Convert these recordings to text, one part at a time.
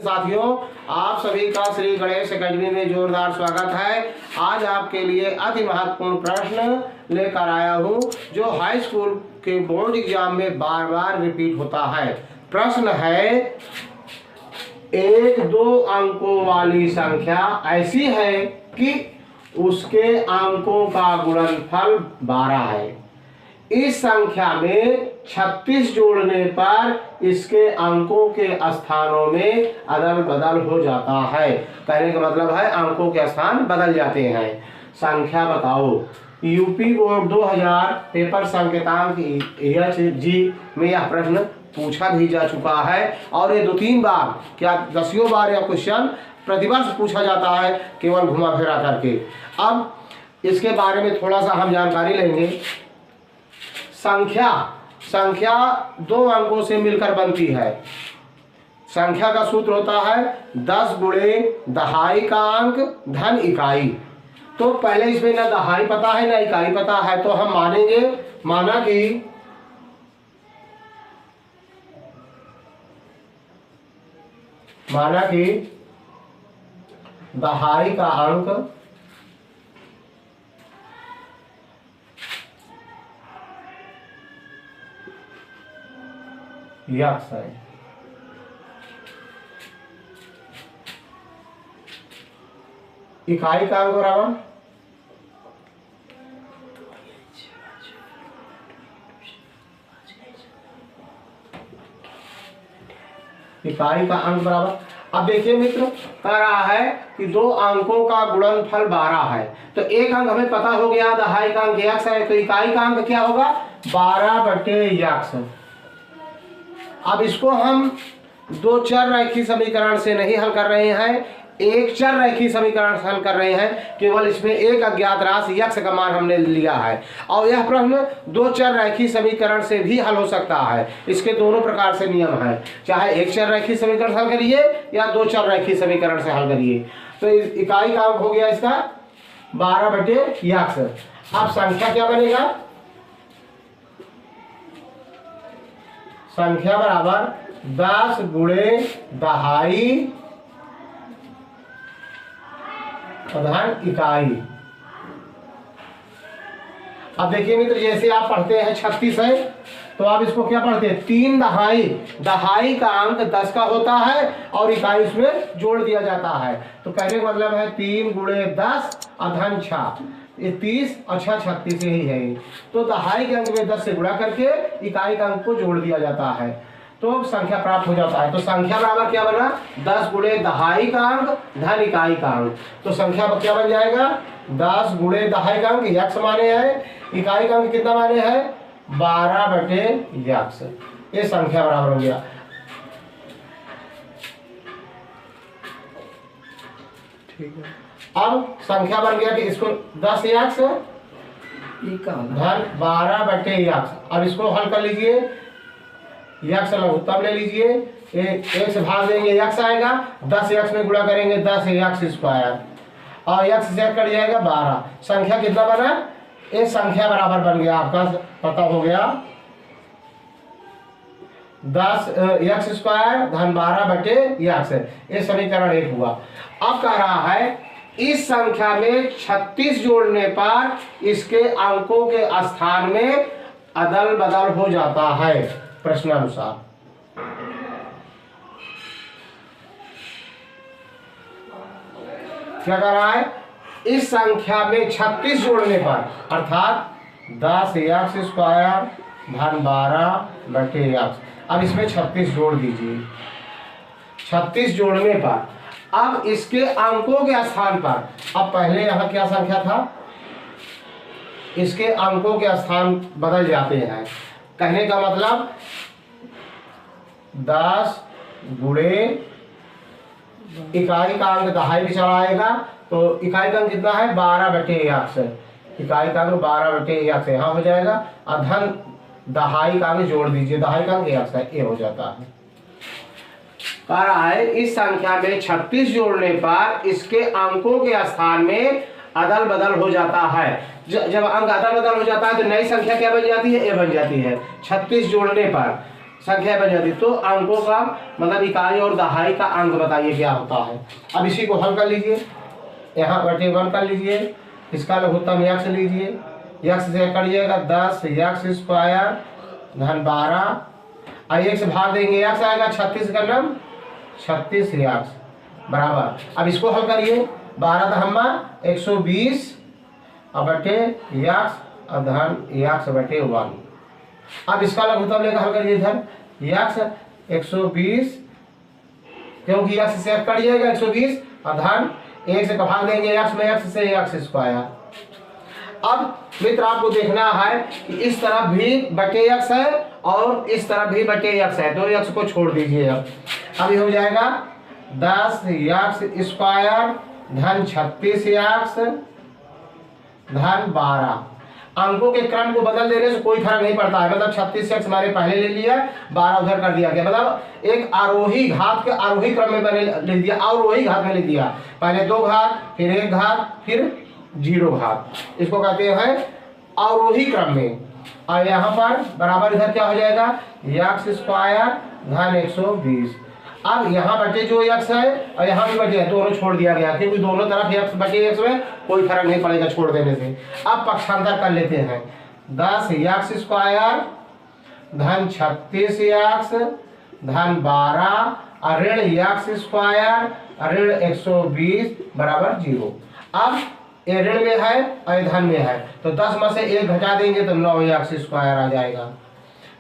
साथियों, आप सभी का श्री गणेश एकेडमी में जोरदार स्वागत है। आज आपके लिए अति महत्वपूर्ण प्रश्न लेकर आया हूं जो हाई स्कूल के बोर्ड एग्जाम में बार बार रिपीट होता है। प्रश्न है, एक दो अंकों वाली संख्या ऐसी है कि उसके अंकों का गुणनफल 12 है। इस संख्या में 36 जोड़ने पर इसके अंकों के स्थानों में अदल बदल हो जाता है। कहने का मतलब है अंकों के स्थान बदल जाते हैं। संख्या बताओ। यूपी बोर्ड 2000 पेपर संकेतांक जी में यह प्रश्न पूछा भी जा चुका है और ये 2-3 बार क्या 10 बार यह क्वेश्चन प्रतिवर्ष पूछा जाता है, केवल घुमा फिरा करके। अब इसके बारे में थोड़ा सा हम जानकारी लेंगे। संख्या 2 अंकों से मिलकर बनती है। संख्या का सूत्र होता है 10 गुणे दहाई का अंक धन इकाई। तो पहले इसमें ना दहाई पता है ना इकाई पता है, तो हम माना कि दहाई का अंक यक्स है। इकाई का अंक बराबर इकाई का अंक बराबर। अब देखिए मित्र, कह रहा है कि 2 अंकों का गुणनफल 12 है। तो एक अंक हमें पता हो गया, दहाई का अंक यक्स है, तो इकाई का अंक क्या होगा 12/यक्स। अब इसको हम 2 चर रैखिक समीकरण से नहीं हल कर रहे हैं, एक चर रैखिक समीकरण से हल कर रहे हैं। केवल इसमें एक अज्ञात राशि यक्स का मान हमने लिया है और यह प्रश्न 2 चर रैखिक समीकरण से भी हल हो सकता है। इसके दोनों प्रकार से नियम है, चाहे एक चर रैखिक समीकरण से हल करिए या 2 चर रैखिक समीकरण से हल करिए। तो इकाई का अंक हो गया इसका 12/यक्स। अब संख्या क्या बनेगा? संख्या बराबर 10 गुणे दहाई धन इकाई। अब देखिए मित्र, जैसे आप पढ़ते हैं 36 है तो आप इसको क्या पढ़ते हैं 3 दहाई। दहाई का अंक 10 का होता है और इकाई इसमें जोड़ दिया जाता है। तो कहने का मतलब है 3 गुणे 10 धन 6, ये 30 और 6 36 ही है। तो दहाई के अंक में 10 से गुणा करके इकाई का अंक को जोड़ दिया जाता है तो संख्या प्राप्त हो जाता है। तो संख्या बराबर क्या बना 10 गुणे दहाई का अंक धन इकाई का अंक। तो संख्या क्या बन जाएगा 10 गुणे दहाई का अंक यक्स माने है, इकाई का अंक कितना माने है 12/यक्स। ये संख्या बराबर हो गया। ठीक है, अब संख्या बन गया कि इसको 10 यक्स धन 12/यक्स। अब इसको हल कर लीजिए, यक्स लघुत्तम ले लीजिए, एक से भाग देंगे यक्स आएगा, 10 यक्स में गुणा करेंगे 10 यक्स स्क्वायर और यक्स से कट जाएगा 12। संख्या कितना बना? ये संख्या बराबर बन गया, आपका पता हो गया 10 यक्स स्क्वायर धन 12/यक्स। ये समीकरण 1 हुआ। अब कह रहा है इस संख्या में 36 जोड़ने पर इसके अंकों के स्थान में अदल बदल हो जाता है प्रश्नानुसार। क्या कर रहा है इस संख्या में 36 जोड़ने पर, अर्थात 10 यक्स स्क्वायर धन 12/यक्स। अब इसमें 36 जोड़ दीजिए। 36 जोड़ने पर अब इसके अंकों के स्थान पर, अब पहले यहां क्या संख्या था, इसके अंकों के स्थान बदल जाते हैं। कहने का मतलब 10 गुणे इकाई का अंक दहाई भी चढ़ाएगा तो इकाई का अंक कितना है 12/यक्स। इकाई का अंक 12/यक्स यहाँ हो जाएगा और धन दहाई का अंक जोड़ दीजिए, दहाई का अंक यक्स है, ये हो जाता है। कह रहा है इस संख्या में 36 जोड़ने पर इसके अंकों के स्थान में अदल बदल हो जाता है। जब अंक अदल बदल हो जाता है तो नई संख्या क्या बन जाती है, ए बन जाती है। 36 जोड़ने पर संख्या बन जाती है। तो अंकों का मतलब इकाई और दहाई का अंक बताइए क्या होता है। अब इसी को हल कर लीजिए, यहाँ बटे 1 कर लीजिए, इसका लघुत्तम यक्स लीजिए, यक्स से करिएगा 10 यक्स स्क्वायर धन 12 और 1 से भाग देंगे यक्स आएगा 36 का नाम 36 यक्स बराबर। अब इसको हल करिए, 12 दहम्मा 120 और बटे यक्स और धन यक्स बटे 1। अब इसका लघुत्तम लेकर हल करिए इधर, यक्स 120 क्योंकि यक्स से कट जाएगा 120 और धन 1 से भाग देंगे यक्स में, यक्स से यक्स स्क्वायर। अब मित्र आपको देखना है कि इस तरफ भी बटे यक्स है और इस तरफ भी बटे यक्स है, तो यक्स को छोड़ दीजिए। अब ये हो जाएगा 10 यक्स स्क्वायर धन 36 यक्स धन 12। अंकों के क्रम को बदल देने से कोई फर्क नहीं पड़ता है, मतलब 36 यक्स हमारे पहले ले लिया, 12 उधर कर दिया गया, मतलब एक आरोही घात के आरोही क्रम में मैंने ले दिया, अवरोही घात में ले दिया, पहले 2 घात फिर 1 घात फिर 0 घात, इसको कहते हैं अवरोही क्रम में। और यहाँ पर बराबर इधर क्या हो जाएगा यक्स स्क्वायर धन 120। अब यहाँ बटे जो यक्स है और यहाँ भी बटे है, दोनों छोड़ दिया गया क्योंकि दोनों तरफ यक्स बटे यक्स में कोई फर्क नहीं पड़ेगा छोड़ देने से। अब पक्षांतर कर लेते हैं, 10 यक्स स्क्वायर धन 36 यक्स धन 12 और ऋण यक्स स्क्वायर ऋण 120 बराबर 0। अब ये ऋण में है और धन में है, तो 10 में से 1 घटा देंगे तो 9 यक्स स्क्वायर आ जाएगा,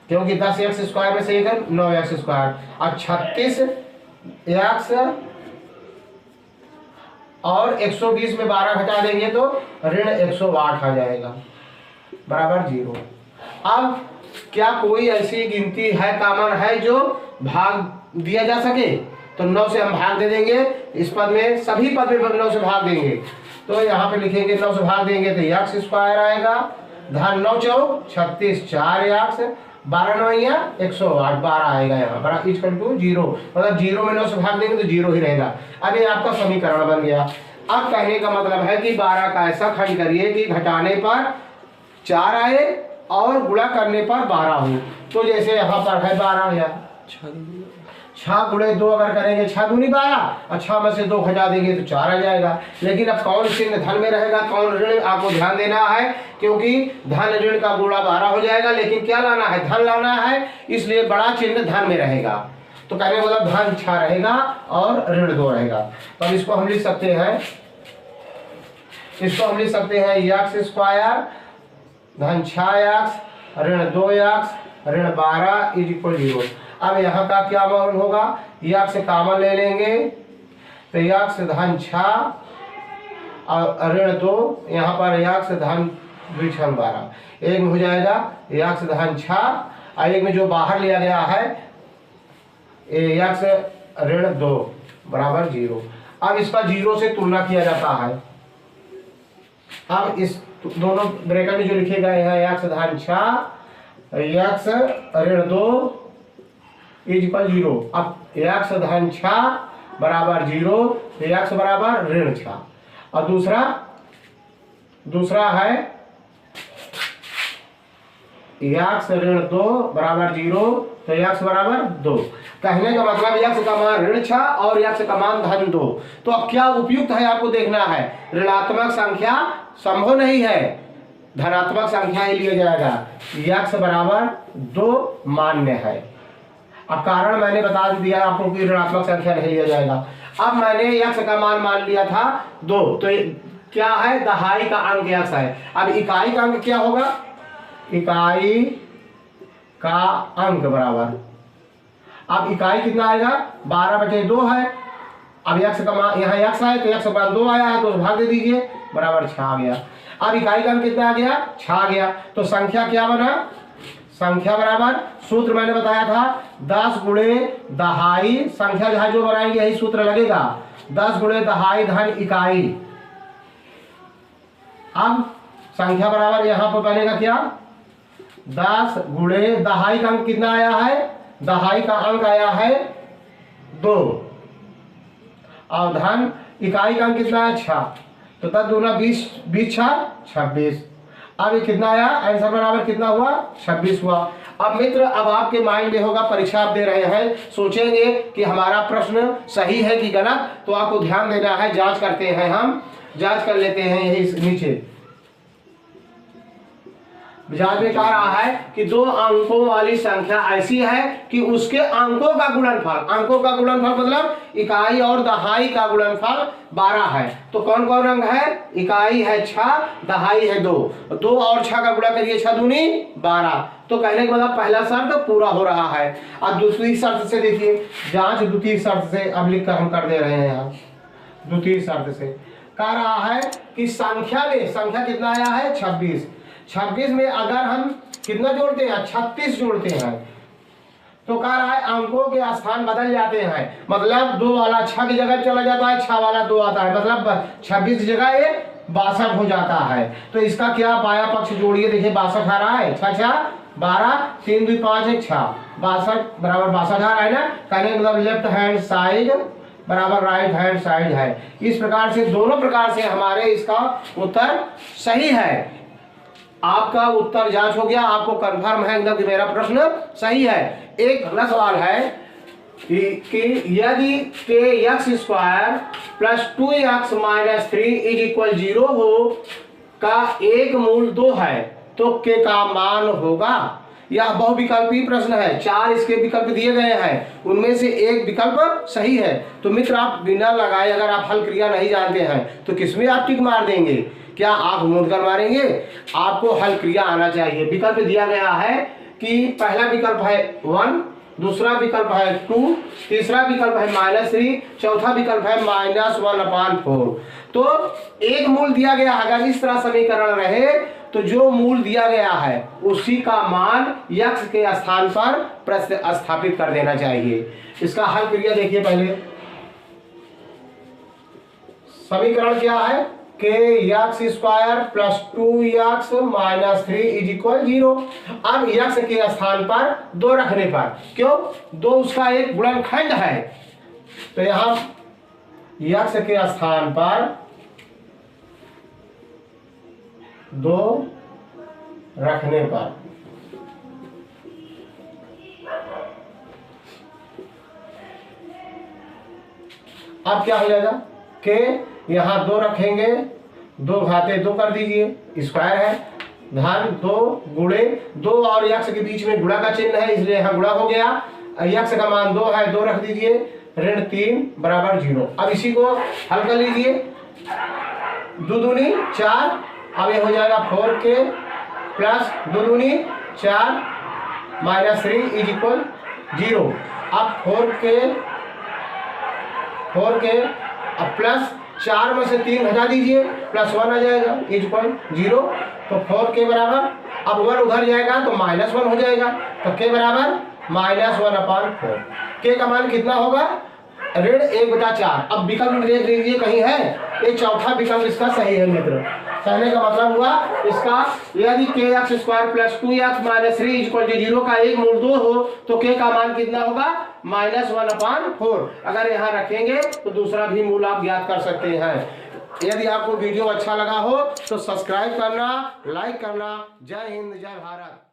क्योंकि 10 यक्स स्क्वायर में से 1 है 9 यक्स स्क्वायर। और 36 यक्स और 120 में 12 घटा देंगे तो ऋण 108 आ जाएगा बराबर 0। अब क्या कोई ऐसी गिनती है कॉमन है जो भाग दिया जा सके, तो 9 से हम भाग दे देंगे, इस पद में सभी पद में 9 से भाग देंगे, तो यहाँ पे लिखेंगे 9 से भाग देंगे तो यक्स स्क्वायर आएगा धन 9 चौक 36 4 यक्स 12 9 108 12 आएगा यहाँ पर इक्वल टू 0, मतलब 0 में 9 से भाग देंगे तो 0 ही रहेगा। अब ये आपका समीकरण बन गया। अब कहने का मतलब है कि 12 का ऐसा खंड करिए कि घटाने पर 4 आए और गुणा करने पर 12 हो। तो जैसे यहाँ पर है 12 या 6 गुणे 2 अगर करेंगे 6 दूनी 12 और 6 में से 2 घटा देंगे तो 4 आ जाएगा। लेकिन अब कौन चिन्ह धन में रहेगा कौन ऋण, आपको ध्यान देना है, क्योंकि धन ऋण का गुणा 12 हो जाएगा, लेकिन क्या लाना है धन लाना है, इसलिए बड़ा चिन्ह धन में रहेगा। तो कहने मतलब धन 6 रहेगा और ऋण 2 रहेगा। तो अब इसको हम लिख सकते हैं, इसको हम लिख सकते हैं यक्स स्क्वायर धन 6 यक्स ऋण 2 यक्स ऋण 12 इज इक्वल 0। अब यहाँ का क्या मान होगा, यक्स कॉमन ले लेंगे तो यक्स धन 6 और ऋण 2, यहाँ पर यक्स धन 12, एक में हो जाएगा यक्स धन 6 और एक में जो बाहर लिया गया है यक्स ऋण 2 बराबर 0। अब इसका 0 से तुलना किया जाता है। अब इस दोनों ब्रैकेट में जो लिखे गए हैं यक्स धन 6 यक्स ऋण 2 इज इक्वल 0। अब यक्स धन 6 बराबर 0 तो यक्स बराबर ऋण 6 और दूसरा है यक्स ऋण 2 बराबर 0 तो यक्स बराबर 2। कहने का मतलब यक्स का मान ऋण 6 और यक्स का मान धन 2। तो अब क्या उपयुक्त है आपको देखना है, ऋणात्मक संख्या संभव नहीं है, धनात्मक संख्या ही लिया जाएगा, यक्स बराबर 2 मान्य है। अब कारण मैंने बता दिया आपको कि ऋणात्मक संख्या नहीं लिया जाएगा। अब मैंने यक्स का मान मान लिया था 2, तो क्या है दहाई का अंक यक्स है। अब इकाई का अंक क्या होगा, इकाई का अंक बराबर, अब इकाई कितना आएगा 12/2 है। अब यक्स का मान यहाँ यक्स है तो यक्स का मान 2 आया है तो भाग दे दीजिए बराबर 6 आ गया। अब इकाई का अंक कितना आ गया 6 आ गया, तो संख्या क्या बना, संख्या बराबर सूत्र मैंने बताया था 10 गुणे दहाई, संख्या जहां जो बनाएंगे यही सूत्र लगेगा, 10 गुणे दहाई धन इकाई। अब संख्या बराबर यहां पर बनेगा क्या 10 गुणे दहाई का अंक कितना आया है, दहाई का अंक आया है 2 और धन इकाई का अंक कितना है 6, तो 10 दूना 20 20 6 26। अब ये कितना आया आंसर बराबर कितना हुआ 26 हुआ। अब मित्र, अब आपके माइंड में होगा, परीक्षा आप दे रहे हैं, सोचेंगे कि हमारा प्रश्न सही है कि गलत, तो आपको ध्यान देना है। जांच करते हैं, हम जांच कर लेते हैं। यही नीचे जांच में कह रहा है कि दो अंकों वाली संख्या ऐसी है कि उसके अंकों का गुणनफल, अंकों का गुणनफल मतलब इकाई और दहाई का गुणनफल 12 है। तो कौन कौन अंक है? इकाई है 6, दहाई है 2, 2 और 6 का गुणा करिए, 6 दूनी 12। तो कहने का मतलब पहला शर्त पूरा हो रहा है। अब दूसरी शर्त से देखिए, जांच द्वितीय शर्त से अब लिख कर हम कर दे रहे हैं। यहाँ द्वितीय शर्त से कह रहा है कि संख्या में, संख्या कितना आया है? 26। 26 में अगर हम कितना जोड़ते हैं? 36 जोड़ते हैं, तो कह रहा है अंकों के स्थान बदल जाते हैं। मतलब 2 वाला 6 की जगह चला जाता है, 6 वाला 2 आता है, मतलब 26 की जगह ये 62 हो जाता है। तो इसका क्या बाया पक्ष जोड़िए, देखिए 62 आ रहा है, 6 6 12, 3 2 5 1 6, 62 बराबर 62 आ रहा है ना। कहने का मतलब लेफ्ट हैंड साइड बराबर राइट हैंड साइड है। इस प्रकार से दोनों प्रकार से हमारे इसका उत्तर सही है। आपका उत्तर जांच हो गया, आपको कंफर्म है एकदम कि मेरा प्रश्न सही है। एक अगला सवाल है कि यदि kx² plus 2x minus 3 is equal 0 हो का एक मूल 2 है तो k का मान होगा। यह बहुविकल्पी प्रश्न है, 4 इसके विकल्प दिए गए हैं, उनमें से एक विकल्प सही है। तो मित्र, आप बिना लगाए अगर आप हल क्रिया नहीं जानते हैं तो किसमें आप टिक मार देंगे? क्या आप मूंद कर मारेंगे? आपको हल क्रिया आना चाहिए। विकल्प दिया गया है कि पहला विकल्प है 1, दूसरा विकल्प है 2, तीसरा विकल्प है -3, चौथा विकल्प है -1/4। तो एक मूल दिया गया, अगर इस तरह समीकरण रहे तो जो मूल दिया गया है उसी का मान x के स्थान पर प्रतिस्थापित कर देना चाहिए। इसका हल क्रिया देखिए पहले। समीकरण क्या है? kx² plus 2x minus 3 is equal 0। अब x के स्थान पर 2 रखने पर, क्यों? 2 उसका एक गुणनखंड है, तो यहां x के स्थान पर 2 रखने पर अब क्या हो जाएगा? के यहाँ 2 रखेंगे, 2 घाते 2 कर दीजिए, स्क्वायर है, धन 2 गुणे 2 और x के बीच में गुणा का चिन्ह है, इसलिए यहाँ गुणा हो गया। x का मान 2 है, 2 रख दीजिए, ऋण 3 बराबर 0। अब इसी को हल कर लीजिए, 2 दूनी 4, अब ये हो जाएगा 4k प्लस 2 दूनी 4 माइनस 3 इज इक्वल 0। अब 4k अब प्लस 4 में से 3 हटा दीजिए, प्लस 1 आ जाएगा इज इक्वल 0। तो 4k बराबर, अब 1 उधर जाएगा तो -1 हो जाएगा, तो k बराबर -1/4। k का मान कितना होगा? ऋण 1/4। अब विकल्प में देख लीजिए कहीं है, ये चौथा विकल्प इसका सही है मित्र। कहने का मतलब हुआ इसका, यदि kx² plus 2x minus 3 is equal 0 का एक मूल 2 हो तो k का मान कितना होगा? -1/4। अगर यहाँ रखेंगे तो दूसरा भी मूल आप ज्ञात कर सकते हैं। यदि आपको वीडियो अच्छा लगा हो तो सब्सक्राइब करना, लाइक करना। जय हिंद, जय भारत।